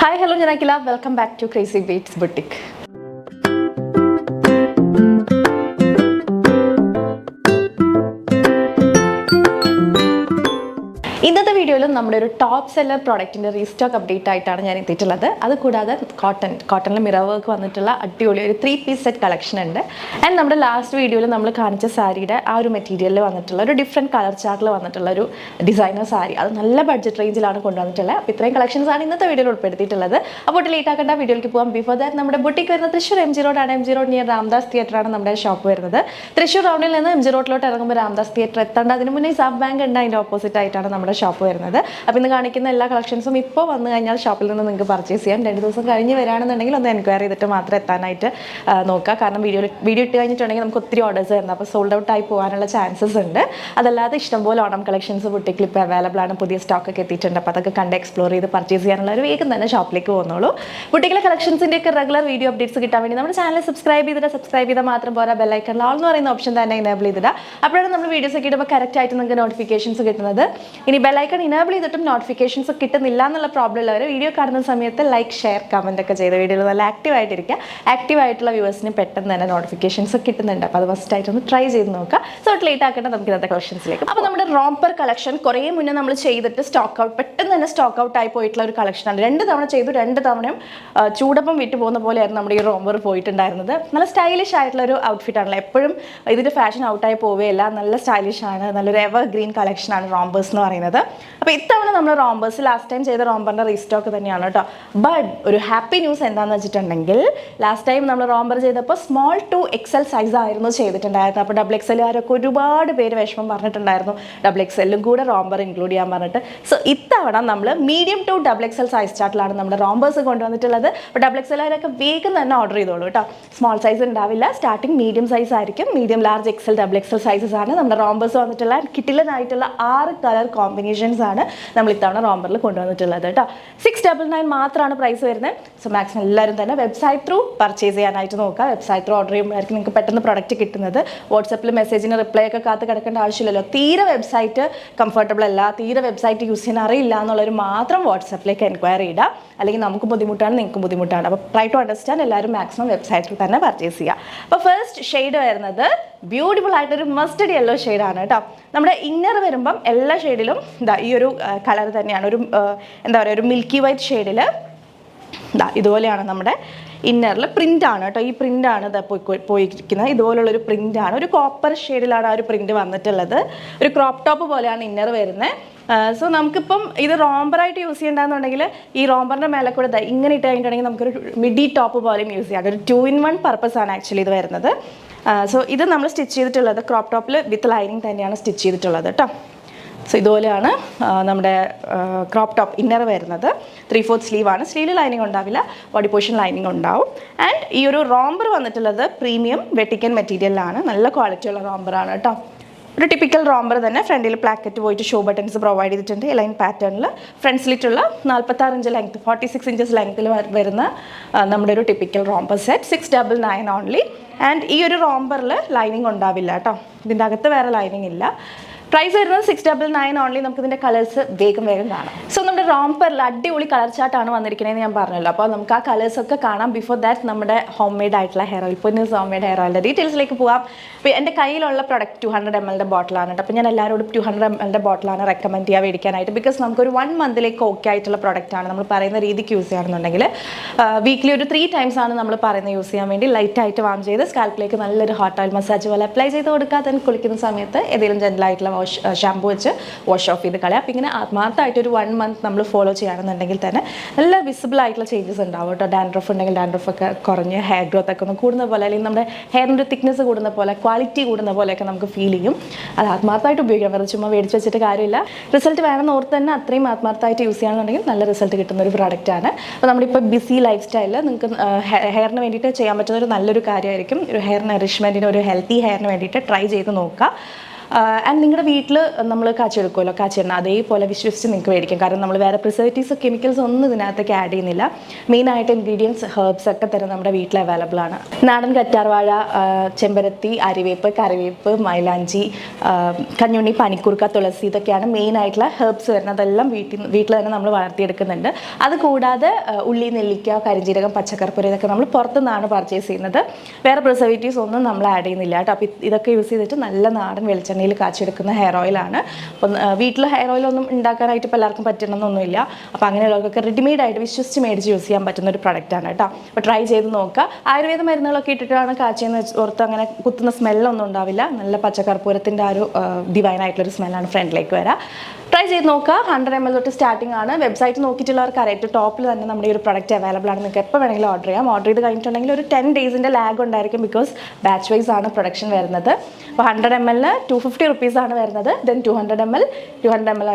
Hi, hello, Janakila. Welcome back to Crazy Beats Boutique. ഇന്നത്തെ വീഡിയോയിൽ നമ്മുടെ ഒരു ടോപ്പ് സെല്ലർ പ്രോഡക്റ്റിൻ്റെ റീസ്റ്റോക്ക് അപ്ഡേറ്റ് ആയിട്ടാണ് ഞാൻ എത്തിയിട്ടുള്ളത്. അതുകൂടാതെ കോട്ടണിൽ മിറർ വർക്ക് വന്നിട്ടുള്ള അടിപൊളി ഒരു 3 പീസ് സെറ്റ് കളക്ഷൻ ഉണ്ട്. ആൻഡ് നമ്മുടെ ലാസ്റ്റ് വീഡിയോയിൽ നമ്മൾ കാണിച്ച സാരിയുടെ ആ ഒരു മെറ്റീരിയലിൽ വന്നിട്ടുള്ള ഒരു ഡിഫറെൻറ്റ് കളർ ചാർട്ടിൽ വന്നിട്ടുള്ള ഒരു ഡിസൈനർ സാരി, അത് നല്ല ബഡ്ജറ്റ് റേഞ്ചിലാണ് കൊണ്ടുവന്നിട്ടുള്ളത്. അപ്പോൾ ഇത്രയും കളക്ഷൻസ് ആണ് ഇന്നത്തെ വീഡിയോയിൽ ഉൾപ്പെടുത്തിയിട്ടുള്ളത്. അപ്പോൾ ലേറ്റ് ആക്കേണ്ട വീഡിയോയിലേക്ക് പോകാം. ബിഫോർ ദാറ്റ് നമ്മുടെ ബുട്ടിക്ക് വരുന്നത് തൃശ്ശൂർ MG റോഡാണ്. MG റോഡ് നിയർ രാംദാസ് തിയേറ്ററാണ് നമ്മുടെ ഷോപ്പ് വരുന്നത്. തൃശ്ശൂർ റൗണ്ടിൽ നിന്ന് MG റോഡിലോട്ട് ഇറങ്ങുമ്പോൾ രാംദാസ് തിയേറ്റർ എത്തേണ്ട അതിന് മുന്നേ സബ് ബാങ്ക് ഉണ്ട്, അതിൻ്റെ ഓപ്പോസിറ്റ് ആയിട്ടാണ് നമ്മുടെ ഷോപ്പ് വരുന്നത്. അപ്പോൾ ഇന്ന് കാണിക്കുന്ന എല്ലാ കളക്ഷൻസും ഇപ്പോൾ വന്നു കഴിഞ്ഞാൽ ഷോപ്പിൽ നിന്ന് നിങ്ങൾക്ക് പർച്ചേസ് ചെയ്യാം. 2 ദിവസം കഴിഞ്ഞ് വരികയാണെന്നുണ്ടെങ്കിൽ ഒന്ന് എൻക്വയറി ചെയ്തിട്ട് മാത്രം എത്താനായിട്ട് നോക്കുക. കാരണം വീഡിയോ ഇട്ട് കഴിഞ്ഞിട്ടുണ്ടെങ്കിൽ നമുക്ക് ഒത്തിരി ഓർഡേഴ്സ് വരുന്നത്, അപ്പോൾ സോൾഡ് ഔട്ട് ആയി പോകാനുള്ള ചാൻസസ് ഉണ്ട്. അതല്ലാതെ ഇഷ്ടംപോലെ ഓണം കളക്ഷൻസ് ബുട്ടിക്കിൽ ഇപ്പോൾ അവൈലബിൾ ആണ്. പുതിയ സ്റ്റോക്കൊക്കെ എത്തിയിട്ടുണ്ട്. അപ്പോൾ അതൊക്കെ കണ്ട് എക്സ്പ്ലോർ ചെയ്ത് പർച്ചേസ് ചെയ്യാനുള്ള ഒരു വേഗം തന്നെ ഷോപ്പിലേക്ക് പോകുന്നുള്ളൂ. ബുട്ടിക്കിലെ കളക്ഷൻസിൻ്റെയൊക്കെ റെഗുലർ വീഡിയോ അപ്ഡേറ്റ്സ് കിട്ടാൻ വേണ്ടി നമ്മുടെ ചാനൽ സബ്സ്ക്രൈബ് ചെയ്താൽ മാത്രം പോരാ, ബെല്ലൈക്കൺ ഓൾ എന്ന് പറയുന്ന ഓപ്ഷൻ തന്നെ ഇനേബിൾ ചെയ്തിടുക. അപ്പോഴാണ് നമ്മൾ വീഡിയോസ് ഒക്കെ ഇടുമ്പോൾ കറക്റ്റ് ആയിട്ട് നിങ്ങൾക്ക് നോട്ടിഫിക്കേഷൻസ് കിട്ടുന്നത്. ഇനി ബെല്ലൈക്കൺ ഇനേബിൾ ചെയ്തിട്ടും നോട്ടിഫിക്കേഷൻസ് കിട്ടുന്നില്ല എന്നുള്ള പ്രോബ്ലം ഉള്ളവർ വീഡിയോ കാണുന്ന സമയത്ത് ലൈക്ക്, ഷെയർ, കമൻ്റ് ഒക്കെ ചെയ്ത് വീഡിയോയിൽ നല്ല ആക്റ്റീവായിട്ടിരിക്കുക. ആക്റ്റീവായിട്ടുള്ള വ്യൂവേഴ്സിന് പെട്ടെന്ന് തന്നെ നോട്ടിഫിക്കേഷൻസ് കിട്ടുന്നുണ്ട്. അപ്പോൾ അത് ഫസ്റ്റ് ആയിട്ടൊന്ന് ട്രൈ ചെയ്ത് നോക്കുക. സോ ലേറ്റ് ആക്കേണ്ട നമുക്ക് ഇന്നത്തെ കളക്ഷൻസിലേക്ക്. അപ്പോൾ നമ്മുടെ റോംപർ കളക്ഷൻ കുറേ മുന്നേ നമ്മൾ ചെയ്തിട്ട് പെട്ടെന്ന് തന്നെ സ്റ്റോക്ക് ഔട്ട് ആയി പോയിട്ടുള്ള ഒരു കളക്ഷനാണ്. 2 തവണ ചെയ്തു. 2 തവണയും ചൂടപ്പം വിറ്റ് പോകുന്ന പോലെയായിരുന്നു നമ്മുടെ ഈ റോംപർ പോയിട്ടുണ്ടായിരുന്നത്. നല്ല സ്റ്റൈലിഷ് ആയിട്ടുള്ള ഒരു ഔട്ട്ഫിറ്റ് ആണല്ലോ. എപ്പോഴും ഇതിൻ്റെ ഫാഷൻ ഔട്ടായി പോവുകയില്ല. നല്ല സ്റ്റൈലിഷ് ആണ്. നല്ലൊരു എവർ ഗ്രീൻ കളക്ഷനാണ് റോംബേഴ്സ് എന്ന് പറയുന്നത്. അപ്പോൾ ഇത്തവണ നമ്മൾ റോംബേഴ്സ് ലാസ്റ്റ് ടൈം ചെയ്ത റോംബറിൻ്റെ റീസ്റ്റോക്ക് തന്നെയാണ് കേട്ടോ. ബട്ട് ഒരു ഹാപ്പി ന്യൂസ് എന്താണെന്ന് വെച്ചിട്ടുണ്ടെങ്കിൽ ലാസ്റ്റ് ടൈം നമ്മൾ റോംബർ ചെയ്തപ്പോൾ സ്മോൾ ടു XL സൈസ് ആയിരുന്നു ചെയ്തിട്ടുണ്ടായിരുന്നത്. അപ്പോൾ XXL ആരൊക്കെ ഒരുപാട് പേര് വിഷമം പറഞ്ഞിട്ടുണ്ടായിരുന്നു, XXL കൂടെ റോംബർ ഇൻക്ലൂഡ് ചെയ്യാൻ പറഞ്ഞിട്ട്. സോ ഇത്തവണ നമ്മൾ മീഡിയം ടു XXL സൈസ് ചാർട്ടിലാണ് നമ്മുടെ റോംബേഴ്സ് കൊണ്ടുവന്നിട്ടുള്ളത്. അപ്പോൾ XXL ആരൊക്കെ വേഗം തന്നെ ഓർഡർ ചെയ്തോളൂ കേട്ടോ. സ്മോൾ സൈസ് ഉണ്ടാവില്ല, സ്റ്റാർട്ടിങ് മീഡിയം സൈസ് ആയിരിക്കും. മീഡിയം, ലാർജ്, XXL സൈസസ് ആണ് നമ്മുടെ റോംബേഴ്സ് വന്നിട്ടുള്ള. കിട്ടിലനായിട്ടുള്ള 6 കളർ കോമ്പിനേഷൻസ് ആണ് നമ്മൾ ഇത്തവണ റോംബറിൽ കൊണ്ടുവന്നിട്ടുള്ളത് കേട്ടോ. 699 മാത്രമാണ് പ്രൈസ് വരുന്നത്. സോ മാക്സിമം എല്ലാവരും തന്നെ വെബ്സൈറ്റ് ത്രൂ പർച്ചേസ് ചെയ്യാനായിട്ട് നോക്കുക. വെബ്സൈറ്റ് ത്രൂ ഓർഡർ ചെയ്യുമ്പോഴായിരിക്കും നിങ്ങൾക്ക് പെട്ടെന്ന് പ്രൊഡക്റ്റ് കിട്ടുന്നത്. വാട്സപ്പിൽ മെസ്സേജിന് റിപ്ലൈ ഒക്കെ കാത്ത് കിടക്കേണ്ട ആവശ്യമില്ലല്ലോ. തീരെ വെബ്സൈറ്റ് കംഫർട്ടബിൾ അല്ല, തീരെ വെബ്സൈറ്റ് യൂസ് ചെയ്യാൻ അറിയില്ല എന്നുള്ളവർ മാത്രം വാട്സപ്പിലേക്ക് എൻക്വയറി ചെയ്യുക. അല്ലെങ്കിൽ നമുക്ക് ബുദ്ധിമുട്ടാണ്, നിങ്ങൾക്ക് ബുദ്ധിമുട്ടാണ്. അപ്പോൾ ട്രൈ ടു അണ്ടർസ്റ്റാൻഡ്. എല്ലാവരും മാക്സിമം വെബ്സൈറ്റിൽ തന്നെ പർച്ചേസ് ചെയ്യുക. അപ്പോൾ ഫസ്റ്റ് ഷെയ്ഡ് വരുന്നത് ബ്യൂട്ടിഫുൾ ആയിട്ടൊരു മസ്റ്റർഡ് യെല്ലോ ഷെയ്ഡാണ് കേട്ടോ. നമ്മുടെ ഇന്നർ വരുമ്പം എല്ലാ ഷെയ്ഡിലും ഈ ഒരു കളർ തന്നെയാണ്. ഒരു എന്താ പറയുക, ഒരു മിൽക്കി വൈറ്റ് ഷെയ്ഡിൽ ഇതുപോലെയാണ് നമ്മുടെ ഇന്നറിൽ പ്രിൻ്റാണ് കേട്ടോ. ഈ പ്രിൻ്റാണ് പോയിരിക്കുന്നത്. ഇതുപോലുള്ളൊരു പ്രിൻ്റാണ്. ഒരു കോപ്പർ ഷെയ്ഡിലാണ് ആ ഒരു പ്രിൻ്റ് വന്നിട്ടുള്ളത്. ഒരു ക്രോപ്പ് ടോപ്പ് പോലെയാണ് ഇന്നർ വരുന്നത്. സോ നമുക്കിപ്പം ഇത് റോംബറായിട്ട് യൂസ് ചെയ്യേണ്ടതെന്നുണ്ടെങ്കിൽ ഈ റോംബറിൻ്റെ മേലെ കൂടെ ഇങ്ങനെ ഇട്ട് കഴിഞ്ഞിട്ടുണ്ടെങ്കിൽ നമുക്കൊരു മിഡി ടോപ്പ് പോലെയും യൂസ് ചെയ്യാം. ഒരു 2-in-1 പർപ്പസാണ് ആക്ച്വലി ഇത് വരുന്നത്. സോ ഇത് നമ്മൾ സ്റ്റിച്ച് ചെയ്തിട്ടുള്ളത് ക്രോപ്പ് ടോപ്പിൽ വിത്ത് ലൈനിങ് തന്നെയാണ് സ്റ്റിച്ച് ചെയ്തിട്ടുള്ളത് കേട്ടോ. സോ ഇതുപോലെയാണ് നമ്മുടെ ക്രോപ്പ് ടോപ്പ് ഇന്നർ വരുന്നത്. 3/4 സ്ലീവാണ്. സ്ലീവിൽ ലൈനിങ് ഉണ്ടാവില്ല, ബോഡി പോർഷൻ ലൈനിങ് ഉണ്ടാവും. ആൻഡ് ഈ ഒരു റോംബർ വന്നിട്ടുള്ളത് പ്രീമിയം വെട്ടിക്കൻ മെറ്റീരിയലാണ്. നല്ല ക്വാളിറ്റിയുള്ള റോംബറാണ് കേട്ടോ. ഒരു ടിപ്പിക്കൽ റോംബർ തന്നെ. ഫ്രണ്ടിൽ പ്ലാക്കറ്റ് പോയിട്ട് ഷോ ബട്ടൺസ് പ്രൊവൈഡ് ചെയ്തിട്ടുണ്ട്. ലൈൻ പാറ്റേണിൽ ഫ്രണ്ട് സ്ലിറ്റുള്ള 46 ഇഞ്ച് ലെങ്ത്, 46 ഇഞ്ചസ് ലെങ്ത്തിൽ വരുന്ന നമ്മുടെ ഒരു typical romper set. 699 only. And ഈ ഒരു റോംബറിൽ ലൈനിങ് ഉണ്ടാവില്ല കേട്ടോ. ഇതിൻ്റെ അകത്ത് വേറെ ലൈനിങ് ഇല്ല. പ്രൈസ് വരുന്നത് 699 ഓൺലി. നമുക്ക് ഇതിൻ്റെ കളേഴ്സ് വേഗം കാണാം. സോ നമ്മുടെ റോംബറിൽ അടിപൊളി കളർ ചാർട്ടാണ് വന്നിരിക്കുന്നതെന്ന് ഞാൻ പറഞ്ഞല്ലോ. അപ്പോൾ നമുക്ക് ആ കളേഴ്സൊക്കെ കാണാം. ബിഫോർ ദാറ്റ് നമ്മുടെ ഹോം മെയ്ഡ് ആയിട്ടുള്ള hair oil, Ponnees home made hair ഓയിലിൻ്റെ ഡീറ്റെയിൽസിലേക്ക് പോകാം. അപ്പോൾ എൻ്റെ കയ്യിലുള്ള പ്രൊഡക്റ്റ് 200 ml ബോട്ടിലാണ് കേട്ടോ. അപ്പോൾ ഞാൻ എല്ലാവരോടും 200 ml ബോട്ടിലാണ് റെക്കമെൻഡ് ചെയ്യുക മേടിക്കാനായിട്ട്. ബിക്കോസ് നമുക്കൊരു 1 മന്തിലേക്ക് ഓക്കെ ആയിട്ടുള്ള പ്രൊഡക്റ്റാണ്. നമ്മൾ പറയുന്ന രീതിക്ക് യൂസ് ചെയ്യുകയാണെന്നുണ്ടെങ്കിൽ വീക്ക്ലി ഒരു 3 ടൈംസ് ആണ് നമ്മൾ പറയുന്നത് യൂസ് ചെയ്യാൻ വേണ്ടി. ലൈറ്റായിട്ട് വാം ചെയ്ത് സ്കാൽപ്പിലേക്ക് നല്ലൊരു ഹോട്ട് ഓയിൽ മസാജ് പോലെ അപ്ലൈ ചെയ്ത് കൊടുക്കുക. then കുളിക്കുന്ന സമയത്ത് ഏതെങ്കിലും ജെന്റലായിട്ടുള്ള ഷാമ്പൂ വെച്ച് വാഷ് ഓഫ് ചെയ്ത് കളയാം. അപ്പോൾ ഇങ്ങനെ ആത്മാർത്ഥമായിട്ടൊരു 1 മന്ത് നമ്മൾ ഫോളോ ചെയ്യുകയാണെന്നുണ്ടെങ്കിൽ തന്നെ നല്ല വിസിബിൾ ആയിട്ടുള്ള ചേഞ്ചസ് ഉണ്ടാവും കേട്ടോ. ഡാൻഡ്രഫ് ഉണ്ടെങ്കിൽ ഡാൻഡ്രഫ് ഒക്കെ കുറഞ്ഞ് ഹെയർ ഗ്രോത്ത് ഒക്കെ ഒന്ന് കൂടുന്ന പോലെ, അല്ലെങ്കിൽ നമ്മുടെ ഹെയറിൻ്റെ തിക്നെസ് കൂടുന്ന പോലെ, ക്വാളിറ്റി കൂടുന്ന പോലെയൊക്കെ നമുക്ക് ഫീൽ ചെയ്യും. അത് ആത്മാർത്ഥമായിട്ട് ഉപയോഗിക്കാം. വെറുതെ ചുമ്മാ മേടിച്ച് വെച്ചിട്ട് കാര്യമില്ല. റിസൾട്ട് വേണമെന്ന് ഓർത്ത് തന്നെ അത്രയും ആത്മാർത്ഥമായിട്ട് യൂസ് ചെയ്യുകയാണെന്നുണ്ടെങ്കിൽ നല്ല റിസൾട്ട് കിട്ടുന്ന ഒരു പ്രോഡക്റ്റാണ്. അപ്പോൾ നമ്മളിപ്പോൾ ബിസി ലൈഫ് സ്റ്റൈലിൽ നിങ്ങൾക്ക് ഹെയറിന് വേണ്ടിയിട്ട് ചെയ്യാൻ പറ്റുന്ന ഒരു നല്ലൊരു കാര്യമായിരിക്കും. ഒരു ഹെയർ നറിഷ്മെൻറ്റിന്, ഒരു ഹെൽത്തി ഹെയറിന് വേണ്ടിയിട്ട് ട്രൈ ചെയ്ത് നോക്കുക. ആൻഡ് നിങ്ങളുടെ വീട്ടിൽ നമ്മൾ കാച്ചെടുക്കുമല്ലോ, കാച്ചെണ്ണ അതേപോലെ വിശ്വസിച്ച് നിങ്ങൾക്ക് മേടിക്കാം. കാരണം നമ്മൾ വേറെ പ്രിസർവേറ്റീവ്സ് കെമിക്കൽസ് ഒന്നും ഇതിനകത്തേക്ക് ആഡ് ചെയ്യുന്നില്ല. മെയിനായിട്ട് ഇൻഗ്രീഡിയൻസ് ഹെർബ്സ് ഒക്കെ തന്നെ നമ്മുടെ വീട്ടിൽ അവൈലബിൾ ആണ്. നാടൻ കറ്റാർവാഴ, ചെമ്പരത്തി, അരിവേപ്പ്, കറിവേപ്പ്, മൈലാഞ്ചി, കഞ്ഞുണ്ണി, പനിക്കൂർക്ക, തുളസി, ഇതൊക്കെയാണ് മെയിൻ ആയിട്ടുള്ള ഹെർബ്സ് വരുന്നത്. അതെല്ലാം വീട്ടിൽ തന്നെ നമ്മൾ വളർത്തിയെടുക്കുന്നുണ്ട്. അതുകൂടാതെ ഉള്ളി, നെല്ലിക്ക, കരിഞ്ജീരകം, പച്ചക്കർപ്പൂരം, ഇതൊക്കെ നമ്മൾ പുറത്തുനിന്നാണ് പർച്ചേസ് ചെയ്യുന്നത്. വേറെ പ്രിസർവേറ്റീവ്സ് ഒന്നും നമ്മൾ ആഡ് ചെയ്യുന്നില്ല കേട്ടോ. അപ്പോൾ ഇതൊക്കെ യൂസ് ചെയ്തിട്ട് നല്ല നാടൻ വെളിച്ചെണ്ണയിൽ കാച്ചെടുക്കുന്ന ഹെയർ ഓയിലാണ്. അപ്പം വീട്ടിൽ ഹെയർ ഓയിലൊന്നും ഉണ്ടാക്കാനായിട്ട് ഇപ്പോൾ എല്ലാവർക്കും പറ്റണമെന്നൊന്നുമില്ല. അപ്പോൾ അങ്ങനെയുള്ളവർക്കൊക്കെ റെഡിമെയ്ഡായിട്ട് വിശ്വസിച്ച് മേടിച്ച് യൂസ് ചെയ്യാൻ പറ്റുന്ന ഒരു പ്രൊഡക്റ്റാണ് കേട്ടോ. അപ്പോൾ ട്രൈ ചെയ്ത് നോക്കുക. ആയുർവേദ മരുന്നുകളൊക്കെ ഇട്ടിട്ടാണ് കാച്ചിയെന്ന് ഓർത്ത് അങ്ങനെ കുത്തുന്ന സ്മെല്ലൊന്നും ഉണ്ടാവില്ല. നല്ല പച്ചക്കർപ്പൂരത്തിൻ്റെ ആ ഒരു ഡിവൈനായിട്ടുള്ളൊരു സ്മെല്ലാണ് ഫ്രണ്ടിലേക്ക് വരിക. ട്രൈ ചെയ്ത് നോക്കുക. 100 ml തൊട്ട് സ്റ്റാർട്ടിംഗ് ആണ്. വെബ്സൈറ്റ് നോക്കിയിട്ടുള്ളവർക്ക് അറിയാം, ടോപ്പിൽ തന്നെ നമ്മുടെ ഈ ഒരു പ്രൊഡക്റ്റ് അവൈലബിൾ ആണ്. നിങ്ങൾക്ക് എപ്പോൾ വേണമെങ്കിലും ഓർഡർ ചെയ്യാം. ഓർഡർ ചെയ്ത് കഴിഞ്ഞിട്ടുണ്ടെങ്കിൽ ഒരു 10 days ലാഗ് ഉണ്ടായിരിക്കും. ബിക്കോസ് ബാച്ച് വൈസ് ആണ് പ്രൊഡക്ഷൻ വരുന്നത്. അപ്പോൾ 100 ml 250 rupees ആണ് വരുന്നത്. ദെൻ 200 ml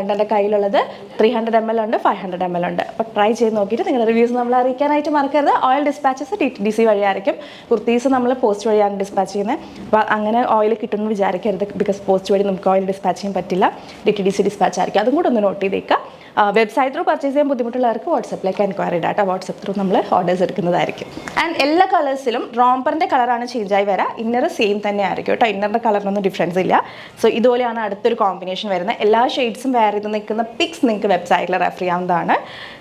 ഉണ്ട് എൻ്റെ കയ്യിലുള്ളത്. 300 ml ഉണ്ട്, 500 ml ഉണ്ട്. അപ്പോൾ ട്രൈ ചെയ്ത് നോക്കിയിട്ട് നിങ്ങളുടെ റിവ്യൂസ് നമ്മൾ അറിയിക്കാനായിട്ട് മറക്കരുത്. ഓയിൽ ഡിസ്പാച്ചസ് DTDC വഴിയായിരിക്കും. കുർത്തീസ് നമ്മൾ പോസ്റ്റ് വഴിയാണ് ഡിസ്പാച്ച് ചെയ്യുന്നത്. അപ്പോൾ അങ്ങനെ ഓയിൽ കിട്ടുമെന്ന് വിചാരിക്കരുത്. ബിക്കോസ് പോസ്റ്റ് വഴി നമുക്ക് ഓയിൽ ഡിസ്പാച്ച് ചെയ്യാൻ പറ്റില്ല. DTDC ഡിസ്പാച്ച് ആയിരിക്കും. അതും കൂടെ ഒന്ന് നോട്ട് ചെയ്തേക്കുക. വെബ്സൈറ്റ് ത്രൂ പർച്ചേസ് ചെയ്യാൻ ബുദ്ധിമുട്ടുള്ളവർക്ക് വാട്സപ്പിലേക്ക് എൻക്വയറി ഡാറ്റ വാട്സപ്പ് ത്രൂ നമ്മൾ ഓർഡേഴ്സ് എടുക്കുന്നതായിരിക്കും. ആൻഡ് എല്ലാ കളേഴ്സിലും റോംബറിൻ്റെ കളറാണ് ചേഞ്ച് ആയി വരാം. ഇന്നർ സെയിം തന്നെ ആയിരിക്കും കേട്ടോ. ഇന്നറിൻ്റെ കളറിനൊന്നും ഡിഫറൻസ് ഇല്ല. സോ ഇതുപോലെയാണ് അടുത്തൊരു കോമ്പിനേഷൻ വരുന്നത്. എല്ലാ ഷെയ്ഡ്സും വേറെ ചെയ്ത് നിൽക്കുന്ന പിക്സ് നിങ്ങൾക്ക് വെബ്സൈറ്റിൽ റെഫർ ചെയ്യാവുന്നതാണ്.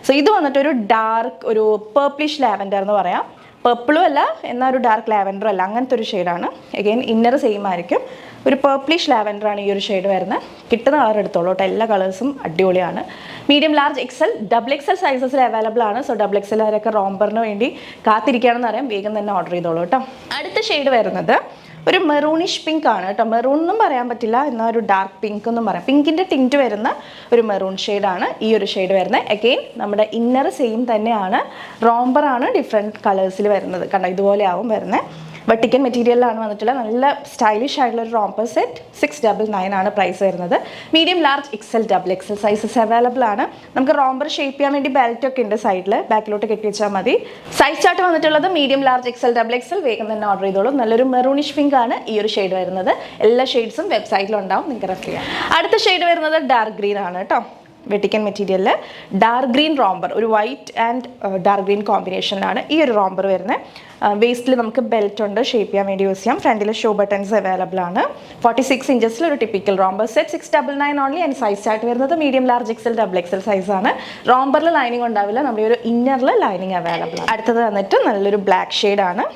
സോ ഇത് വന്നിട്ട് ഒരു ഡാർക്ക്, ഒരു പേർപ്പിളിഷ് ലാവൻഡർ എന്ന് പറയാം. പർപ്പിളും അല്ല എന്നാൽ ഒരു ഡാർക്ക് ലാവൻഡറും അല്ല, അങ്ങനത്തെ ഒരു ഷെയ്ഡാണ്. അഗെയിൻ ഇന്നർ സെയിം ആയിരിക്കും. ഒരു പേർപ്പിളിഷ് ലാവൻഡറാണ് ഈ ഒരു ഷെയ്ഡ് വരുന്നത്. കിട്ടുന്ന കളർ എടുത്തോളൂ കേട്ടോ. എല്ലാ കളേഴ്സും അടിപൊളിയാണ്. മീഡിയം, ലാർജ്, XL, XXL സൈസസിൽ അവൈലബിൾ ആണ്. സോ XXL വരെയൊക്കെ റോംബറിന് വേണ്ടി കാത്തിരിക്കുകയാണെന്ന് അറിയാം. വേഗം തന്നെ ഓർഡർ ചെയ്തോളൂ കേട്ടോ. അടുത്ത ഷെയ്ഡ് വരുന്നത് ഒരു മെറൂണിഷ് പിങ്ക് ആണ് കേട്ടോ. മെറൂൺ എന്നും പറയാൻ പറ്റില്ല, എന്നാൽ ഒരു ഡാർക്ക് പിങ്ക് എന്നും പറയാം. പിങ്കിൻ്റെ ടിൻറ്റ് വരുന്ന ഒരു മെറൂൺ ഷെയ്ഡാണ് ഈ ഒരു ഷെയ്ഡ് വരുന്നത്. അഗെയിൻ നമ്മുടെ ഇന്നർ സെയിം തന്നെയാണ്. റോംബറാണ് ഡിഫറെൻറ്റ് കളേഴ്സിൽ വരുന്നത്. കണ്ടോ, ഇതുപോലെ ആവും വരുന്നത്. വെട്ടിക്കൻ മെറ്റീരിയലിലാണ് വന്നിട്ടുള്ള നല്ല സ്റ്റൈലിഷ് ആയിട്ടുള്ള ഒരു റോംബർ സെറ്റ്. 699 ആണ് പ്രൈസ് വരുന്നത്. Medium, large, XL, XXL sizes available ആണ്. നമുക്ക് റോംബർ ഷേപ്പ് ചെയ്യാൻ വേണ്ടി ബെൽറ്റ് ഒക്കെ ഉണ്ട് സൈഡിൽ, ബാക്കിലോട്ട് കെട്ടി വെച്ചാൽ മതി. സൈസ് ചാർട്ട് വന്നിട്ടുള്ളത് മീഡിയം, ലാർജ്, XL, XXL. വേഗം തന്നെ ഓർഡർ ചെയ്തോളൂ. നല്ലൊരു മെറൂണിഷ് പിങ്ക് ആണ് ഈ ഒരു ഷെയ്ഡ് വരുന്നത്. എല്ലാ ഷെയ്ഡ്സും വെബ്സൈറ്റിലുണ്ടാവും, നിങ്ങൾക്ക് റെഫർ ചെയ്യാം. അടുത്ത ഷെയ്ഡ് വരുന്നത് ഡാർക്ക് ഗ്രീൻ ആണ് കേട്ടോ. വെട്ടിക്കൻ മെറ്റീരിയലിൽ ഡാർക്ക് ഗ്രീൻ റോംബർ, ഒരു വൈറ്റ് ആൻഡ് ഡാർക്ക് ഗ്രീൻ കോമ്പിനേഷനിലാണ് ഈ ഒരു റോംബർ വരുന്നത്. വേസ്റ്റിൽ നമുക്ക് ബെൽറ്റ് ഉണ്ട്, ഷേപ്പ് ചെയ്യാൻ വേണ്ടി യൂസ് ചെയ്യാം. ഫ്രണ്ടിൽ ഷോ ബട്ടൺസ് അവൈലബിൾ ആണ്. 46 ഇഞ്ചസിൽ ഒരു typical romper set. 699 only. And size chart വരുന്നത് മീഡിയം, ലാർജ്, XL, XXL സൈസാണ്. റോംബറിൽ ലൈനിങ് ഉണ്ടാവില്ല, നമ്മുടെ ഒരു ഇന്നറിൽ ലൈനിങ് അവൈലബിൾ ആണ്. അടുത്തത് വന്നിട്ട് നല്ലൊരു ബ്ലാക്ക് ഷെയ്ഡാണ്.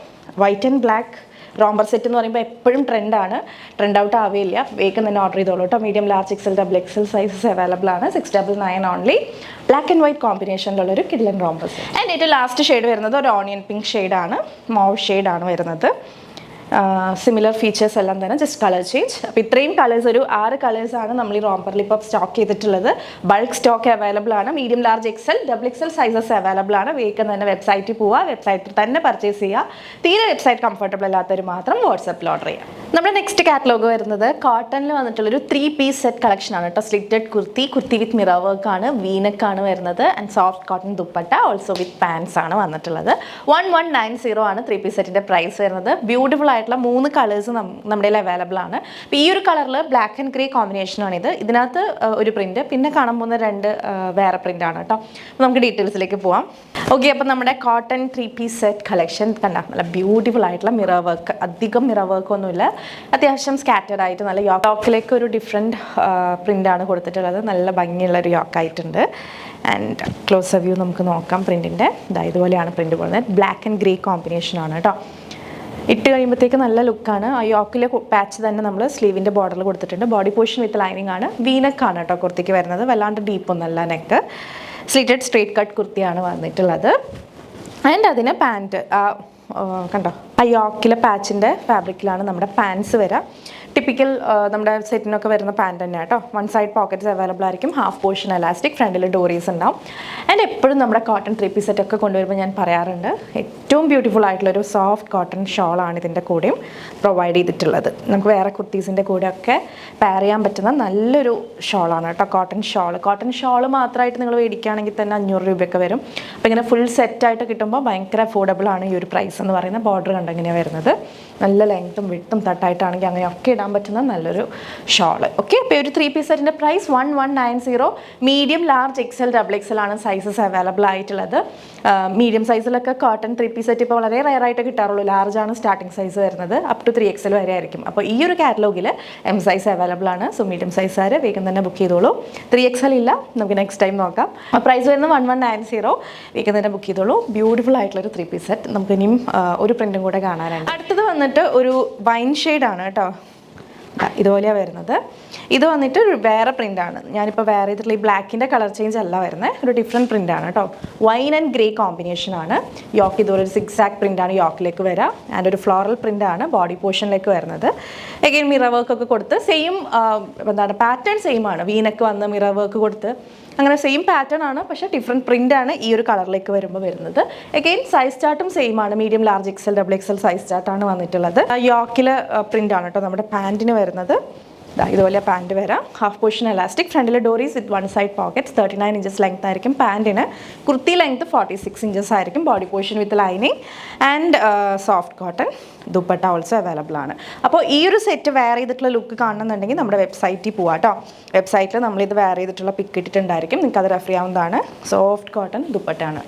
White and black romper set എന്ന് പറയുമ്പോൾ എപ്പോഴും ട്രെൻഡാണ്, ട്രെൻഡ് ഔട്ട് ആവില്ല. വേഗം തന്നെ ഓർഡർ ചെയ്തോളൂ കേട്ടോ. Medium, large, XL, XXL sizes available ആണ്. 699 ഓൺലി. ബ്ലാക്ക് ആൻഡ് വൈറ്റ് കോമ്പിനേഷനിലുള്ളൊരു കിഡ്ലൻ റോംബർ സെറ്റ്. ആൻഡ് ഏറ്റവും ലാസ്റ്റ് ഷെയ്ഡ് വരുന്നത് ഒരു ഓണിയൻ പിങ്ക് ഷെയ്ഡാണ്. മോവ് ഷെയ്ഡാണ് വരുന്നത്. സിമിലർ ഫീച്ചേഴ്സ് എല്ലാം തന്നെ, ജസ്റ്റ് കളർ ചേഞ്ച്. അപ്പോൾ ഇത്രയും കളേഴ്സ്, ഒരു 6 കളേഴ്സാണ് നമ്മൾ ഈ റോംബറിൽ ഇപ്പോൾ സ്റ്റോക്ക് ചെയ്തിട്ടുള്ളത്. ബൾക്ക് സ്റ്റോക്ക് അവൈലബിൾ ആണ്. Medium, large, XL, XXL sizes available ആണ്. വേഗം തന്നെ വെബ്സൈറ്റിൽ പോവുക, വെബ്സൈറ്റിൽ തന്നെ പർച്ചേസ് ചെയ്യുക. തീരെ വെബ്സൈറ്റ് കംഫർട്ടബിൾ അല്ലാത്തവർ മാത്രം വാട്സപ്പിൽ ഓർഡർ ചെയ്യുക. നമ്മുടെ നെക്സ്റ്റ് കാറ്റലോഗ് വരുന്നത് കോട്ടണിൽ വന്നിട്ടുള്ളൊരു 3 piece സെറ്റ് കളക്ഷൻ ആണ് കേട്ടോ. Slitted kurti with mirror work ആണ്, വീനക്ക് ആണ് വരുന്നത്. And soft cotton dupatta, also with pants ആണ് വന്നിട്ടുള്ളത്. 1190 ആണ് 3 piece സെറ്റിൻ്റെ പ്രൈസ് വരുന്നത്. ബ്യൂട്ടിഫുൾ ആയിട്ടുള്ള 3 കളേഴ്സ് നമ്മുടെ അവൈലബിൾ ആണ്. അപ്പോൾ ഈ ഒരു കളറിൽ ബ്ലാക്ക് ആൻഡ് ഗ്രേ കോമ്പിനേഷനാണിത്. ഇതിനകത്ത് ഒരു പ്രിൻറ്റ്, പിന്നെ കാണാൻ പോകുന്ന 2 വേറെ പ്രിൻ്റ് ആണ് കേട്ടോ. അപ്പോൾ നമുക്ക് ഡീറ്റെയിൽസിലേക്ക് പോവാം. ഓക്കെ, അപ്പോൾ നമ്മുടെ കോട്ടൺ 3 piece സെറ്റ് കളക്ഷൻ കണ്ട നല്ല ബ്യൂട്ടിഫുൾ ആയിട്ടുള്ള മിറർ വർക്ക്. അധികം മിറർ വർക്ക് ഒന്നുമില്ല, അത്യാവശ്യം സ്കാറ്റേഡ് ആയിട്ട് നല്ല യോക്കിലേക്ക് ഒരു ഡിഫറെൻറ്റ് പ്രിൻ്റാണ് കൊടുത്തിട്ടുള്ളത്. നല്ല ഭംഗിയുള്ളൊരു യോക്കായിട്ടുണ്ട്. ആൻഡ് ക്ലോസ് വ്യൂ നമുക്ക് നോക്കാം പ്രിൻറ്റിൻ്റെ. ഇതുപോലെയാണ് പ്രിൻറ്റ് പോകുന്നത്. ബ്ലാക്ക് ആൻഡ് ഗ്രേ കോമ്പിനേഷനാണ് കേട്ടോ. ഇട്ട് കഴിയുമ്പോഴത്തേക്ക് നല്ല ലുക്കാണ്. ആ യോക്കിലെ പാച്ച് തന്നെ നമ്മൾ സ്ലീവിൻ്റെ ബോർഡറിൽ കൊടുത്തിട്ടുണ്ട്. ബോഡി പോർഷൻ വിത്ത് ലൈനിങ് ആണ്. വീനക്കാണ് കേട്ടോ കുർത്തിക്ക് വരുന്നത്. വല്ലാണ്ട് ഡീപ്പൊന്നല്ല നെക്ക്. സ്ലിറ്റഡ് സ്ട്രേറ്റ് കട്ട് കുർത്തിയാണ് വന്നിട്ടുള്ളത്. ആൻഡ് അതിന് പാൻറ്റ് കണ്ടോ, ആ യോക്കിലെ പാച്ചിൻ്റെ ഫാബ്രിക്കിലാണ് നമ്മുടെ പാൻസ് വരിക. ടിപ്പിക്കൽ നമ്മുടെ സെറ്റിനൊക്കെ വരുന്ന പാൻറ് തന്നെ കേട്ടോ. 1 side പോക്കറ്റ്സ് അവൈലബിൾ ആയിരിക്കും. ഹാഫ് പോർഷൻ എലാസ്റ്റിക്, ഫ്രണ്ടിൽ ഡോറീസ് ഉണ്ടാവും. ആൻഡ് എപ്പോഴും നമ്മുടെ കോട്ടൺ 3 piece സെറ്റൊക്കെ കൊണ്ടുവരുമ്പോൾ ഞാൻ പറയാറുണ്ട്, ഏറ്റവും ബ്യൂട്ടിഫുൾ ആയിട്ടുള്ളൊരു സോഫ്റ്റ് കോട്ടൺ ഷോളാണ് ഇതിൻ്റെ കൂടെയും പ്രൊവൈഡ് ചെയ്തിട്ടുള്ളത്. നമുക്ക് വേറെ കുർത്തീസിൻ്റെ കൂടെയൊക്കെ പെയർ ചെയ്യാൻ പറ്റുന്ന നല്ലൊരു ഷോളാണ് കേട്ടോ കോട്ടൺ ഷോൾ. കോട്ടൺ ഷോൾ മാത്രമായിട്ട് നിങ്ങൾ മേടിക്കുകയാണെങ്കിൽ തന്നെ 500 രൂപയൊക്കെ വരും. അപ്പോൾ ഇങ്ങനെ ഫുൾ സെറ്റായിട്ട് കിട്ടുമ്പോൾ ഭയങ്കര അഫോർഡബിൾ ആണ് ഈ ഒരു പ്രൈസ് എന്ന് പറയുന്നത്. ബോർഡർ കണ്ടെങ്ങനെയാണ് വരുന്നത്. നല്ല ലെങ്ത്തും വിട്ടും തട്ടായിട്ടാണെങ്കിൽ അങ്ങനെയൊക്കെ ഇടാൻ പറ്റുന്ന നല്ലൊരു ഷോള്. ഓക്കെ, അപ്പോൾ ഒരു 3 പീസ് സെറ്റിൻ്റെ price 1190. Medium, large, XL, double XL ആണ് സൈസസ് അവൈലബിൾ ആയിട്ടുള്ളത്. മീഡിയം സൈസിലൊക്കെ കോട്ടൺ 3 പീസ് സെറ്റ് ഇപ്പോൾ വളരെ റെയർ ആയിട്ട് കിട്ടാറുള്ളൂ. ലാർജ് ആണ് സ്റ്റാർട്ടിംഗ് സൈസ് വരുന്നത്, അപ് ടു 3XL വരെ ആയിരിക്കും. അപ്പോൾ ഈ ഒരു കാറ്റലോഗിൽ M സൈസ് അവൈലബിൾ ആണ്. സോ മീഡിയം സൈസുകാർ വേഗം തന്നെ ബുക്ക് ചെയ്തോളൂ. 3XL ഇല്ല, നമുക്ക് നെക്സ്റ്റ് ടൈം നോക്കാം. പ്രൈസ് വരുന്നത് 1190. വേഗം തന്നെ ബുക്ക് ചെയ്തോളൂ. ബ്യൂട്ടിഫുൾ ആയിട്ടുള്ളൊരു 3 പീസ് സെറ്റ്. നമുക്ക് ഇനിയും ഒരു പ്രിൻറ്റും കൂടെ കാണാനുണ്ട്. അടുത്തത് വന്നിട്ട് ഒരു വൈൻ ഷെയ്ഡാണ് കേട്ടോ. ഇതുപോലെയാണ് വരുന്നത്. ഇത് വന്നിട്ട് ഒരു വേറെ പ്രിൻ്റാണ്. ഞാനിപ്പോൾ വേറെ ചെയ്തിട്ടുള്ള ഈ ബ്ലാക്കിൻ്റെ കളർ ചേഞ്ച് അല്ല വരുന്നത്, ഒരു ഡിഫറെൻറ്റ് പ്രിൻ്റാണ് കേട്ടോ. വൈൻ ആൻഡ് ഗ്രേ കോമ്പിനേഷനാണ്. യോക്ക് ഇതുപോലെ ഒരു 6 ആക്ക് പ്രിൻ്റാണ് യോക്കിലേക്ക് വരിക. ആൻഡ് ഒരു ഫ്ലോറൽ പ്രിൻ്റാണ് ബോഡി പോർഷനിലേക്ക് വരുന്നത്. എഗെയിൻ മിറർ വർക്ക് ഒക്കെ കൊടുത്ത് സെയിം എന്താണ് പാറ്റേൺ സെയിം ആണ്. വീനൊക്കെ വന്ന് മിറർ വർക്ക് കൊടുത്ത് അങ്ങനെ സെയിം പാറ്റേൺ ആണ്, പക്ഷേ ഡിഫറെൻറ്റ് പ്രിൻ്റാണ് ഈ ഒരു കളറിലേക്ക് വരുമ്പോൾ വരുന്നത്. എഗെയിൻ സൈസ് ചാർട്ടും സെയിം ആണ്. Medium, large, XL, double XL size ചാർട്ടാണ് വന്നിട്ടുള്ളത്. യോക്കിലെ പ്രിൻ്റാണ് കേട്ടോ നമ്മുടെ പാൻറ്റിന് വരുന്നത്. ഇതുപോലെ പാൻറ്റ് വരാം. ഹാഫ് പോർഷൻ എലാസ്റ്റിക്, ഫ്രണ്ടിൽ ഡോറീസ് വിത്ത് 1 സൈഡ് പോക്കറ്റ്സ്. 39 ഇഞ്ചസ് ലെങ്ത് ആയിരിക്കും പാൻറ്റിന്. കുർത്തി ലെങ്ത് 46 ഇഞ്ചസ് ആയിരിക്കും. Body portion with lining and soft cotton. Dupatta also available ആണ്. അപ്പോൾ ഈ ഒരു സെറ്റ് വെയർ ചെയ്തിട്ടുള്ള ലുക്ക് കാണുന്നുണ്ടെങ്കിൽ നമ്മുടെ വെബ്സൈറ്റിൽ പോവാം കേട്ടോ. വെബ്സൈറ്റിൽ നമ്മളിത് വെയർ ചെയ്തിട്ടുള്ള പിക്ക് ഇട്ടിട്ടുണ്ടായിരിക്കും, നിങ്ങൾക്ക് അത് റെഫർ ചെയ്യാവുന്നതാണ്. സോഫ്റ്റ് കോട്ടൺ ദുപ്പട്ടയാണ്.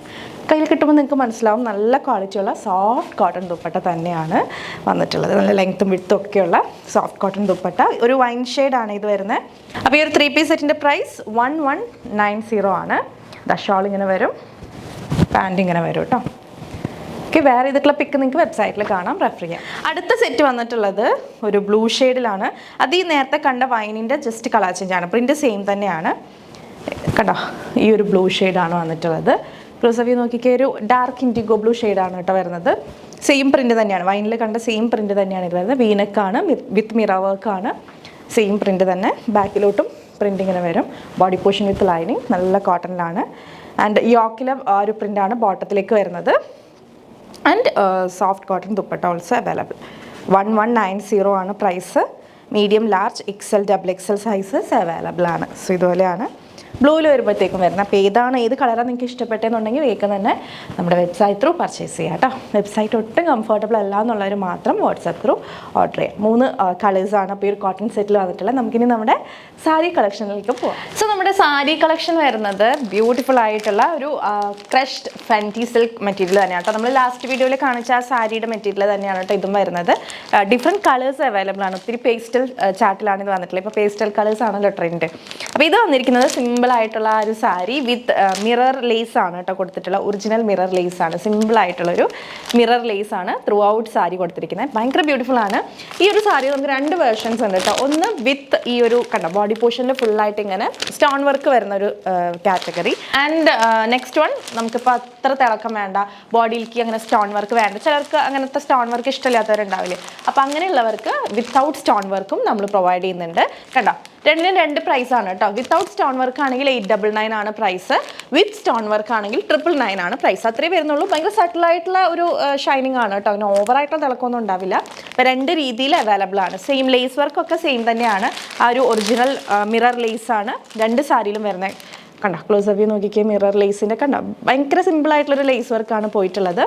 കയ്യിൽ കിട്ടുമ്പോൾ നിങ്ങൾക്ക് മനസ്സിലാവും നല്ല ക്വാളിറ്റിയുള്ള സോഫ്റ്റ് കോട്ടൺ ദുപ്പട്ട തന്നെയാണ് വന്നിട്ടുള്ളത്. നല്ല ലെങ്ത്തും വിഡ്ത്തും ഒക്കെയുള്ള സോഫ്റ്റ് കോട്ടൺ ദുപ്പട്ട. ഒരു വൈൻ ഷെയ്ഡാണ് ഇത് വരുന്നത്. അപ്പോൾ ഈ ഒരു 3 പീസ് സെറ്റിൻ്റെ പ്രൈസ് 1190 ആണ്. ഷോൾ ഇങ്ങനെ വരും, പാൻറ് ഇങ്ങനെ വരും കേട്ടോ. ഓക്കെ, വേറെ ചെയ്തിട്ടുള്ള പിക്ക് നിങ്ങൾക്ക് വെബ്സൈറ്റിൽ കാണാം, റെഫർ ചെയ്യാം. അടുത്ത സെറ്റ് വന്നിട്ടുള്ളത് ഒരു ബ്ലൂ ഷെയ്ഡിലാണ്. അത് ഈ നേരത്തെ കണ്ട വൈനിൻ്റെ ജസ്റ്റ് കളർ ചേഞ്ച് ആണ്. പ്രിൻറ്റ് സെയിം തന്നെയാണ് കണ്ടോ. ഈ ഒരു ബ്ലൂ ഷെയ്ഡാണ് വന്നിട്ടുള്ളത്. ക്ലോസ് വ്യൂ നോക്കിക്കേ, ഒരു ഡാർക്ക് ഇൻഡിഗോ ബ്ലൂ ഷെയ്ഡാണ് കേട്ടോ വരുന്നത്. സെയിം പ്രിൻറ്റ് തന്നെയാണ്, വൈനിൽ കണ്ട സെയിം പ്രിൻറ്റ് തന്നെയാണ് ഇത് വരുന്നത്. വീനക്കാണ്, വിത്ത് മിറർ വർക്കാണ്. സെയിം പ്രിൻറ്റ് തന്നെ. ബാക്കിലോട്ടും പ്രിൻ്റ് ഇങ്ങനെ വരും. ബോഡി പോർഷൻ വിത്ത് ലൈനിങ്, നല്ല കോട്ടണിലാണ്. ആൻഡ് യോക്കിലെ ആ ഒരു പ്രിൻ്റാണ് ബോട്ടത്തിലേക്ക് വരുന്നത്. And soft cotton dupatta also available. 1190 ആണ് price. Medium, large, XL, double XL sizes available ആണ്. സോ ഇതുപോലെയാണ് ബ്ലൂവിൽ വരുമ്പോഴത്തേക്കും വരുന്നത്. അപ്പോൾ ഏത് കളറാണ് നിങ്ങൾക്ക് ഇഷ്ടപ്പെട്ടതെന്നുണ്ടെങ്കിൽ വേഗം തന്നെ നമ്മുടെ വെബ്സൈറ്റ് ത്രൂ പർച്ചേസ് ചെയ്യാം കേട്ടോ. വെബ്സൈറ്റ് ഒട്ടും കംഫർട്ടബിൾ അല്ല എന്നുള്ളവർ മാത്രം വാട്സാപ്പ് ത്രൂ ഓർഡർ ചെയ്യാം. 3 കളേഴ്സാണ് അപ്പോൾ ഈ ഒരു കോട്ടൺ സെറ്റിൽ വന്നിട്ടുള്ളത്. നമുക്കിനി നമ്മുടെ സാരി കളക്ഷനിലേക്ക് പോകാം. സോ നമ്മുടെ സാരി കളക്ഷൻ വരുന്നത് ബ്യൂട്ടിഫുൾ ആയിട്ടുള്ള ഒരു ക്രഷ്ഡ് ഫെൻറ്റി സിൽക്ക് മെറ്റീരിയൽ തന്നെയാണ് കേട്ടോ. നമ്മൾ ലാസ്റ്റ് വീഡിയോയിൽ കാണിച്ച ആ സാരിയുടെ മെറ്റീരിയൽ തന്നെയാണ് കേട്ടോ ഇതും വരുന്നത്. ഡിഫറെൻറ്റ് കളേഴ്സ് അവൈലബിൾ ആണ്. ഒത്തിരി പേസ്റ്റൽ ചാർട്ടിലാണ് ഇത് വന്നിട്ടുള്ളത്. ഇപ്പോൾ പേസ്റ്റൽ കളേഴ്സ് ആണല്ലോ ട്രെൻഡ്. അപ്പോൾ ഇത് വന്നിരിക്കുന്നത് സിമ്പിൾ ആയിട്ടുള്ള ഒരു സാരി വിത്ത് മിറർ ലേസ് ആണ് കേട്ടോ കൊടുത്തിട്ടുള്ള. ഒറിജിനൽ മിറർ ലേസ് ആണ്. സിമ്പിൾ ആയിട്ടുള്ളൊരു മിറർ ലേസ് ആണ് ത്രൂ ഔട്ട് സാരി കൊടുത്തിരിക്കുന്നത്. ഭയങ്കര ബ്യൂട്ടിഫുൾ ആണ്. ഈ ഒരു സാരി നമുക്ക് 2 വേർഷൻസ് ഉണ്ട് കേട്ടോ. ഒന്ന് വിത്ത് ഈ ഒരു കണ്ട ബോഡി പോർഷനിൽ ഫുള്ളായിട്ട് ഇങ്ങനെ സ്റ്റോൺ വർക്ക് വരുന്ന ഒരു കാറ്റഗറി. ആൻഡ് നെക്സ്റ്റ് വൺ നമുക്കിപ്പോൾ അത്ര തിളക്കം വേണ്ട, ബോഡിയിലേക്ക് അങ്ങനെ സ്റ്റോൺ വർക്ക് വേണ്ട, ചിലർക്ക് അങ്ങനത്തെ സ്റ്റോൺ വർക്ക് ഇഷ്ടമില്ലാത്തവരുണ്ടാവില്ലേ. അപ്പോൾ അങ്ങനെയുള്ളവർക്ക് വിത്തൗട്ട് സ്റ്റോൺ വർക്കും നമ്മൾ പ്രൊവൈഡ് ചെയ്യുന്നുണ്ട്. കണ്ടോ, രണ്ടിനും 2 പ്രൈസാണ് കേട്ടോ. വിത്തൗട്ട് സ്റ്റോൺ വർക്ക് ആണെങ്കിൽ 899 ആണ് പ്രൈസ്. വിത്ത് സ്റ്റോൺ വർക്ക് ആണെങ്കിൽ 999 ആണ് പ്രൈസ്. അത്രേ വരുന്നുള്ളൂ. ഭയങ്കര സട്ടിലായിട്ടുള്ള ഒരു ഷൈനിങ് ആണ് കേട്ടോ. അങ്ങനെ ഓവറായിട്ടുള്ള തിളക്കമൊന്നും ഉണ്ടാവില്ല. അപ്പോൾ 2 രീതിയിൽ അവൈലബിൾ ആണ്. സെയിം ലേസ് വർക്കൊക്കെ സെയിം തന്നെയാണ്. ആ ഒരു ഒറിജിനൽ മിറർ ലേസ് ആണ് 2 സാരിയിലും വരുന്നത്. കണ്ടോ, ക്ലോസ് വ്യൂ നോക്കിക്കേ, മിറർ ലേസിൻ്റെ കണ്ടോ, ഭയങ്കര സിമ്പിളായിട്ടുള്ളൊരു ലേസ് വർക്കാണ് പോയിട്ടുള്ളത്.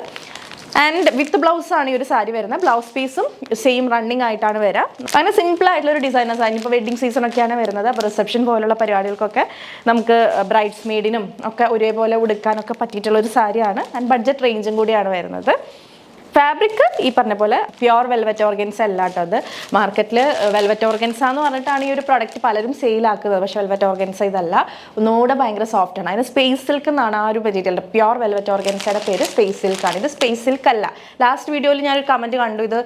ആൻഡ് വിത്ത് ബ്ലൗസ് ആണ് ഈ ഒരു സാരി വരുന്നത്. ബ്ലൗസ് പീസും സെയിം റണ്ണിങ് ആയിട്ടാണ് വരിക. അങ്ങനെ സിമ്പിൾ ആയിട്ടുള്ള ഒരു ഡിസൈനർ സാരി. ഇപ്പോൾ വെഡിങ് സീസൺ ഒക്കെയാണ് വരുന്നത്. അപ്പോൾ റിസപ്ഷൻ പോലുള്ള പരിപാടികൾക്കൊക്കെ നമുക്ക് ബ്രൈഡ്സ് മെയ്ഡിനും ഒക്കെ ഒരേപോലെ ഉടുക്കാനൊക്കെ പറ്റിയിട്ടുള്ള ഒരു സാരിയാണ്. ആൻഡ് ബഡ്ജറ്റ് റേഞ്ചും കൂടിയാണ് വരുന്നത്. ഫാബ്രിക് ഈ പറഞ്ഞ പോലെ പ്യുവർ വെൽവെറ്റ് ഓർഗൻസ അല്ല കേട്ടോ. അത് മാർക്കറ്റിൽ വെൽവെറ്റ് ഓർഗൻസ എന്ന് പറഞ്ഞിട്ടാണ് ഈ ഒരു പ്രൊഡക്റ്റ് പലരും സെയിലാക്കുന്നത്. പക്ഷേ വെൽവെറ്റ് ഓർഗൻസ ഇതല്ല, ഒന്നുകൂടെ ഭയങ്കര സോഫ്റ്റ് ആണ്. അതിന് സ്പേസ് സിൽക്ക് എന്നാണ് ആ ഒരു മെറ്റീരിയൽ. പ്യുവർ വെൽവെറ്റ് ഓർഗൻസയുടെ പേര് സ്പേസ് സിൽക്ക് ആണ്. ഇത് സ്പേസ് സിൽക്ക് അല്ല. ലാസ്റ്റ് വീഡിയോയിൽ ഞാനൊരു കമൻറ്റ് കണ്ടു, ഇത്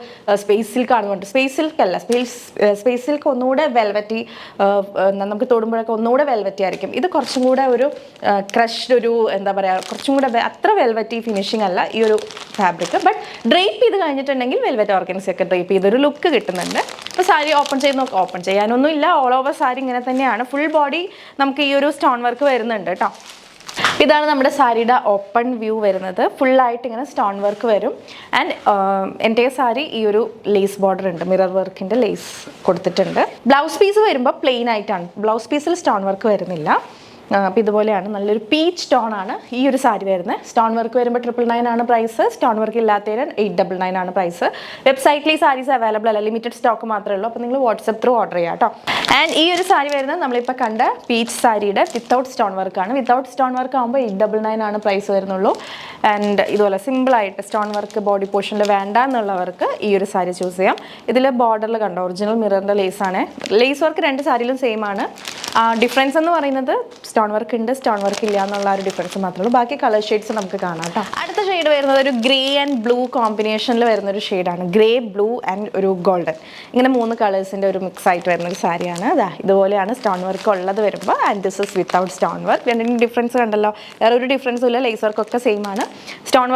സ്പേസ് സിൽക്ക് ആണെന്നുണ്ട്. സ്പേസ് സിൽക്ക് അല്ല. സ്പേസ് സിൽക്ക് ഒന്നുകൂടെ വെൽവെറ്റി, നമുക്ക് തൊടുമ്പോഴൊക്കെ ഒന്നുകൂടെ വെൽവെറ്റി ആയിരിക്കും. ഇത് കുറച്ചും കൂടെ ഒരു ക്രഷ്ഡ്, ഒരു എന്താ പറയുക, കുറച്ചും കൂടെ അത്ര വെൽവെറ്റി ഫിനിഷിംഗ് അല്ല ഈ ഒരു ഫാബ്രിക്. ബട്ട് ഡ്രേപ്പ് ചെയ്ത് കഴിഞ്ഞിട്ടുണ്ടെങ്കിൽ വെൽവെറ്റ് ഓർഗൻസയൊക്കെ ഡ്രേപ്പ് ചെയ്തൊരു ലുക്ക് കിട്ടുന്നുണ്ട്. അപ്പോൾ സാരി ഓപ്പൺ ചെയ്ത് നോക്കാം. ഓപ്പൺ ചെയ്യാനൊന്നും ഇല്ല. ഓൾ ഓവർ സാരി ഇങ്ങനെ തന്നെയാണ്. ഫുൾ ബോഡി നമുക്ക് ഈ ഒരു സ്റ്റോൺ വർക്ക് വരുന്നുണ്ട് കേട്ടോ. ഇതാണ് നമ്മുടെ സാരിയുടെ ഓപ്പൺ വ്യൂ വരുന്നത്. ഫുള്ളായിട്ട് ഇങ്ങനെ സ്റ്റോൺ വർക്ക് വരും. ആൻഡ് എൻ്റെ സാരി ഈ ഒരു ലേസ് ബോർഡർ ഉണ്ട്, മിറർ വർക്കിൻ്റെ ലേസ് കൊടുത്തിട്ടുണ്ട്. ബ്ലൗസ് പീസ് വരുമ്പോൾ പ്ലെയിൻ ആയിട്ടാണ്. ബ്ലൗസ് പീസിൽ സ്റ്റോൺ വർക്ക് വരുന്നില്ല. അപ്പോൾ ഇതുപോലെയാണ് നല്ലൊരു പീച്ച് ടോൺ ആണ് ഈ ഒരു സാരി വരുന്നത്. സ്റ്റോൺ വർക്ക് വരുമ്പോൾ 999 ആണ് പ്രൈസ്, സ്റ്റോൺ വർക്ക് ഇല്ലാത്തതിന് 899 ആണ് പ്രൈസ്. വെബ്സൈറ്റിൽ ഈ സാരീസ് അവൈലബിൾ അല്ല, ലിമിറ്റഡ് സ്റ്റോക്ക് മാത്രമേ ഉള്ളൂ. അപ്പോൾ നിങ്ങൾ വാട്സപ്പ് ത്രൂ ഓർഡർ ചെയ്യാം കേട്ടോ. ആൻഡ് ഈ ഒരു സാരി വരുന്നത് നമ്മളിപ്പോൾ കണ്ട പീച്ച് സാരിയുടെ വിത്തൗട്ട് സ്റ്റോൺ വർക്കാണ്. വിത്തൗട്ട് സ്റ്റോൺ വർക്ക് ആകുമ്പോൾ 899 ആണ് പ്രൈസ് വരുന്നുള്ളൂ. ആൻഡ് ഇതുപോലെ സിമ്പിളായിട്ട് സ്റ്റോൺ വർക്ക് ബോഡി പോർഷനിൽ വേണ്ട എന്നുള്ളവർക്ക് ഈ ഒരു സാരി ചൂസ് ചെയ്യാം. ഇതിൽ ബോർഡറിൽ കണ്ടോ ഒറിജിനൽ മിററിൻ്റെ ലേസാണ്. ലേസ് വർക്ക് രണ്ട് സാരിയിലും സെയിം ആണ്. ഡിഫറൻസ് എന്ന് പറയുന്നത് സ്റ്റോൺ വർക്ക് ഉണ്ട്, സ്റ്റോൺ വർക്ക് ഇല്ല എന്നുള്ള ഒരു ഡിഫറൻസ് മാത്രമേ ഉള്ളൂ. ബാക്കി കളർ ഷെയ്ഡ്സ് നമുക്ക് കാണാം കേട്ടോ. അടുത്ത ഷെയ്ഡ് വരുന്നത് ഒരു ഗ്രേ ആൻഡ് ബ്ലൂ കോമ്പിനേഷനിൽ വരുന്നൊരു ഷെയ്ഡാണ്. ഗ്രേ, ബ്ലൂ ആൻഡ് ഒരു ഗോൾഡൻ, ഇങ്ങനെ 3 കളേഴ്സിൻ്റെ ഒരു മിക്സ് ആയിട്ട് വരുന്നൊരു സാരിയാണ്. അതാ ഇതുപോലെയാണ് സ്റ്റോൺ വർക്ക് ഉള്ളത് വരുമ്പോൾ. And this is without stone work. രണ്ടിനും ഡിഫറൻസ് കണ്ടല്ലോ, വേറെ ഒരു ഡിഫറൻസും ഇല്ല. ലേസ് വർക്കൊക്കെ സെയിം ആണ്. സ്റ്റോൺ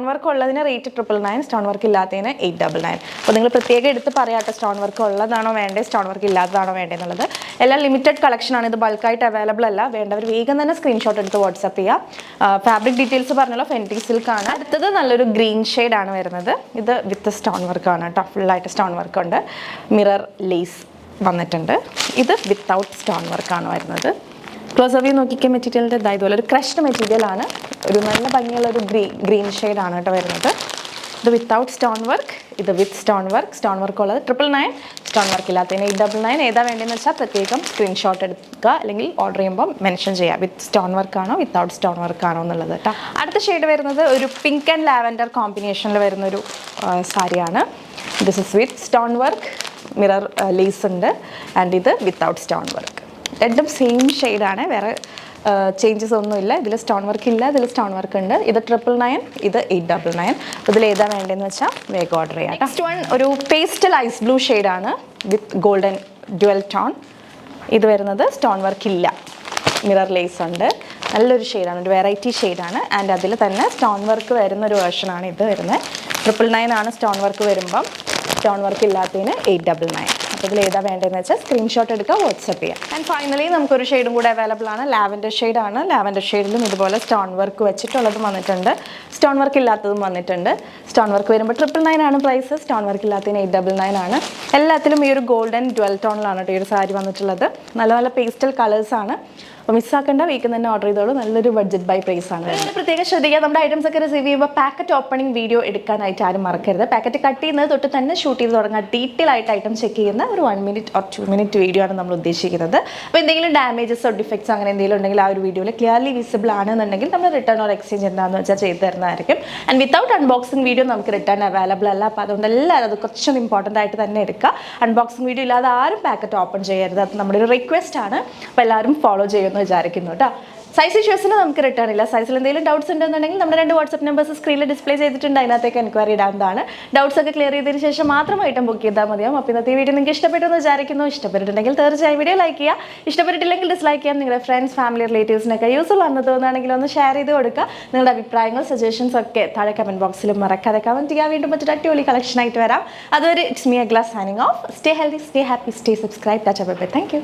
വർക്ക് ഉള്ളതിന് റേറ്റ് 999, സ്റ്റോൺ വർക്ക് ഇല്ലാത്തതിന് 899. അപ്പോൾ നിങ്ങൾ പ്രത്യേകം എടുത്ത് പറയാട്ടോ സ്റ്റോൺ വർക്ക് ഉള്ളതാണോ വേണ്ടത്, സ്റ്റോൺ വർക്ക് ഇല്ലാത്തതാണോ വേണ്ടത് എന്നുള്ളത്. എല്ലാം ലിമിറ്റഡ് കളക്ഷനാണ്, ഇത് ബൾക്കായിട്ട് അവൈലബിൾ അല്ല. വേണ്ടവർ വേഗം തന്നെ സ്ക്രീൻഷോട്ട് എടുത്ത് വാട്സപ്പ് ചെയ്യാം. ഫാബ്രിക് ഡീറ്റെയിൽസ് പറഞ്ഞല്ലോ, ഫെൻറ്റി സിൽക്കാണ്. അടുത്തത് നല്ലൊരു ഗ്രീൻ ഷെയ്ഡാണ് വരുന്നത്. ഇത് വിത്ത് സ്റ്റോൺ വർക്കാണ് കേട്ടോ, ഫുള്ളായിട്ട് സ്റ്റോൺ വർക്ക് ഉണ്ട്. മിറർ ലേസ് വന്നിട്ടുണ്ട്. ഇത് വിത്തൗട്ട് സ്റ്റോൺ വർക്കാണ് വരുന്നത്. ക്ലോസ് ഓഫ് വ്യൂ നോക്കിക്കാൻ മെറ്റീരിയലിൻ്റെ ഇതുപോലെ ഒരു ക്രഷ്ഡ് മെറ്റീരിയലാണ്. ഒരു നല്ല ഭംഗിയുള്ള ഒരു ഗ്രീൻ ഷെയ്ഡാണ് കേട്ടോ വരുന്നത്. ഇത് വിത്തൗട്ട് സ്റ്റോൺ വർക്ക്, ഇത് വിത്ത് സ്റ്റോൺ വർക്ക്. സ്റ്റോൺ വർക്ക് ഉള്ളത് 999, സ്റ്റോൺ വർക്ക് ഇല്ലാത്തതിന് 899. ഏതാ വേണ്ടതെന്ന് വെച്ചാൽ പ്രത്യേകം സ്ക്രീൻഷോട്ട് എടുക്കുക, അല്ലെങ്കിൽ ഓർഡർ ചെയ്യുമ്പോൾ മെൻഷൻ ചെയ്യുക വിത്ത് സ്റ്റോൺ വർക്കാണോ വിത്തൗട്ട് സ്റ്റോൺ വർക്കാണോ എന്നുള്ളത് കേട്ടോ. അടുത്ത ഷെയ്ഡ് വരുന്നത് ഒരു പിങ്ക് ആൻഡ് ലാവൻഡർ കോമ്പിനേഷനിൽ വരുന്നൊരു സാരിയാണ്. This is with stone work, mirror lace ഉണ്ട്. ആൻഡ് ഇത് വിത്തൗട്ട് സ്റ്റോൺ വർക്ക്. രണ്ടും സെയിം ഷെയ്ഡാണ്, വേറെ ചേഞ്ചസ് ഒന്നുമില്ല. ഇതിൽ സ്റ്റോൺ വർക്ക് ഇല്ല, ഇതിൽ സ്റ്റോൺ വർക്ക് ഉണ്ട്. ഇത് 999, ഇത് 899. ഇതിൽ ഏതാ വേണ്ടതെന്ന് വെച്ചാൽ വേഗം ഓർഡർ ചെയ്യാം. നെക്സ്റ്റ് വൺ ഒരു പേസ്റ്റൽ ഐസ് ബ്ലൂ ഷെയ്ഡാണ് വിത്ത് ഗോൾഡൻ ഡ്യുവൽ ടോൺ. ഇത് വരുന്നത് സ്റ്റോൺ വർക്ക് ഇല്ല, മിറർ ലേസ് ഉണ്ട്. നല്ലൊരു ഷെയ്ഡാണ്, ഒരു വെറൈറ്റി ഷെയ്ഡാണ്. ആൻഡ് അതിൽ തന്നെ സ്റ്റോൺ വർക്ക് വരുന്നൊരു വേർഷനാണ് ഇത് വരുന്നത്. 999 ആണ് സ്റ്റോൺ വർക്ക് വരുമ്പം, സ്റ്റോൺ വർക്ക് ഇല്ലാത്തതിന് 899. അപ്പോൾ ഇതിൽ ഏതാ വേണ്ടതെന്ന് വെച്ചാൽ സ്ക്രീൻഷോട്ട് എടുക്കുക, വാട്സപ്പ് ചെയ്യാം. ആൻഡ് ഫൈനലി നമുക്കൊരു ഷെയ്ഡും കൂടെ അവൈലബിൾ ആണ്. ലാവൻഡർ ഷെയ്ഡാണ്. ലാവൻഡർ ഷെയ്ഡിലും ഇതുപോലെ സ്റ്റോൺ വർക്ക് വെച്ചിട്ടുള്ളതും വന്നിട്ടുണ്ട്, സ്റ്റോൺ വർക്ക് ഇല്ലാത്തതും വന്നിട്ടുണ്ട്. സ്റ്റോൺ വർക്ക് വരുമ്പോൾ 999 ആണ് പ്രൈസ്, സ്റ്റോൺ വർക്ക് ഇല്ലാത്തതിന് 899 ആണ്. എല്ലാത്തിലും ഈ ഒരു ഗോൾഡൻ ഡ്വൽ ടോണിലാണ് കേട്ടോ ഈ ഒരു സാരി വന്നിട്ടുള്ളത്. നല്ല നല്ല പേസ്റ്റൽ കളേഴ്സാണ്. അപ്പോൾ മിസ്സാക്കേണ്ട, വീക്കിൽ തന്നെ ഓർഡർ ചെയ്തോളൂ. നല്ലൊരു ബഡ്ജറ്റ് ബൈ പ്രൈസ് ആണ്. പ്രത്യേകം ശ്രദ്ധിക്കുക, നമ്മുടെ ഐറ്റംസ് ഒക്കെ റിസീവ് ചെയ്യുമ്പോൾ പാക്കറ്റ് ഓപ്പണിംഗ് വീഡിയോ എടുക്കാനായിട്ട് ആരും മറക്കരുത്. പാക്കറ്റ് കട്ട് ചെയ്യുന്നത് തൊട്ട് തന്നെ ഷൂട്ട് ചെയ്ത് തുടങ്ങാൻ ഡീറ്റെയിൽ ആയിട്ട് ഐറ്റം ചെക്ക് ചെയ്യുന്ന ഒരു 1 minute or 2 minute വീഡിയോ ആണ് നമ്മൾ ഉദ്ദേശിക്കുന്നത്. അപ്പോൾ എന്തെങ്കിലും ഡാമേജസോ ഡിഫക്ട്സോ അങ്ങനെ എന്തെങ്കിലും ഉണ്ടെങ്കിൽ ആ ഒരു വീഡിയോയിൽ ക്ലിയർലി വിസിബിൾ ആണെന്നുണ്ടെങ്കിൽ നമ്മൾ റിട്ടേൺ ഓർ എക്സ്ചേഞ്ച് എന്താണെന്ന് വെച്ചാൽ ചെയ്ത് തരുന്നതായിരിക്കും. ആൻഡ് വിത്തൗട്ട് അൺബോക്സിംഗ് വീഡിയോ നമുക്ക് റിട്ടേൺ അവൈലബിൾ അല്ല. അപ്പോൾ അതുകൊണ്ട് എല്ലാവരും അത് കുറച്ചും ഇമ്പോർട്ടൻ്റ് ആയിട്ട് തന്നെ എടുക്കുക. അൺബോക്സിംഗ് വീഡിയോ ഇല്ലാതെ ആരും പാക്കറ്റ് ഓപ്പൺ ചെയ്യരുത്, അത് നമ്മുടെ ഒരു റിക്വസ്റ്റ് ആണ്. അപ്പോൾ എല്ലാവരും ഫോളോ ചെയ്യുമെന്ന് വിചാരിക്കുന്നു കേട്ടോ. സൈസ് ഇഷ്യൂസിന് നമുക്ക് റിട്ടേൺ ഇല്ല. സൈസിൽ എന്തെങ്കിലും ഡൗട്ട്സ് ഉണ്ടെന്നുണ്ടെങ്കിൽ നമ്മുടെ 2 വാട്സ്ആപ്പ് നമ്പേഴ്സ് സ്ക്രീനിൽ ഡിസ്പ്ലേ ചെയ്തിട്ടുണ്ട്, അതിനകത്തേക്ക് എൻക്വയറി ഇടാവുന്നതാണ്. ഡൗട്ട്സ് ഒക്കെ ക്ലിയർ ചെയ്തതിന് ശേഷം മാത്രം ഐറ്റം ബുക്ക് ചെയ്താൽ മതിയാവും. അപ്പോൾ ഇന്നത്തെ വീഡിയോ നിങ്ങൾക്ക് ഇഷ്ടപ്പെട്ടെന്ന് വിചാരിക്കുന്നു. ഇഷ്ടപ്പെട്ടിട്ടുണ്ടെങ്കിൽ തീർച്ചയായും വീഡിയോ ലൈക്ക് ചെയ്യുക, ഇഷ്ടപ്പെട്ടിട്ടില്ലെങ്കിൽ ഡിസ്ലൈക്ക് ചെയ്യാം. നിങ്ങളുടെ ഫ്രണ്ട്സ്, ഫാമിലി, റിലേറ്റീവ്സിനൊക്കെ യൂസ്ഫുൾ ആണെന്ന് തോന്നുകയാണെങ്കിൽ ഒന്ന് ഷെയർ ചെയ്ത് കൊടുക്കുക. നിങ്ങളുടെ അഭിപ്രായങ്ങൾ, സജഷൻസ് ഒക്കെ താഴെ കമൻറ്റ് ബോക്സിൽ മറക്കാതെ കമൻറ്റ് ചെയ്യുക. വീണ്ടും മറ്റൊരു അടിപൊളി കളക്ഷൻ ആയിട്ട് വരാം. അതുവരെ ഇറ്റ്സ് മീ അഗ്ല signing off. Stay healthy, stay happy, stay subscribe. Tata bye bye. Thank U.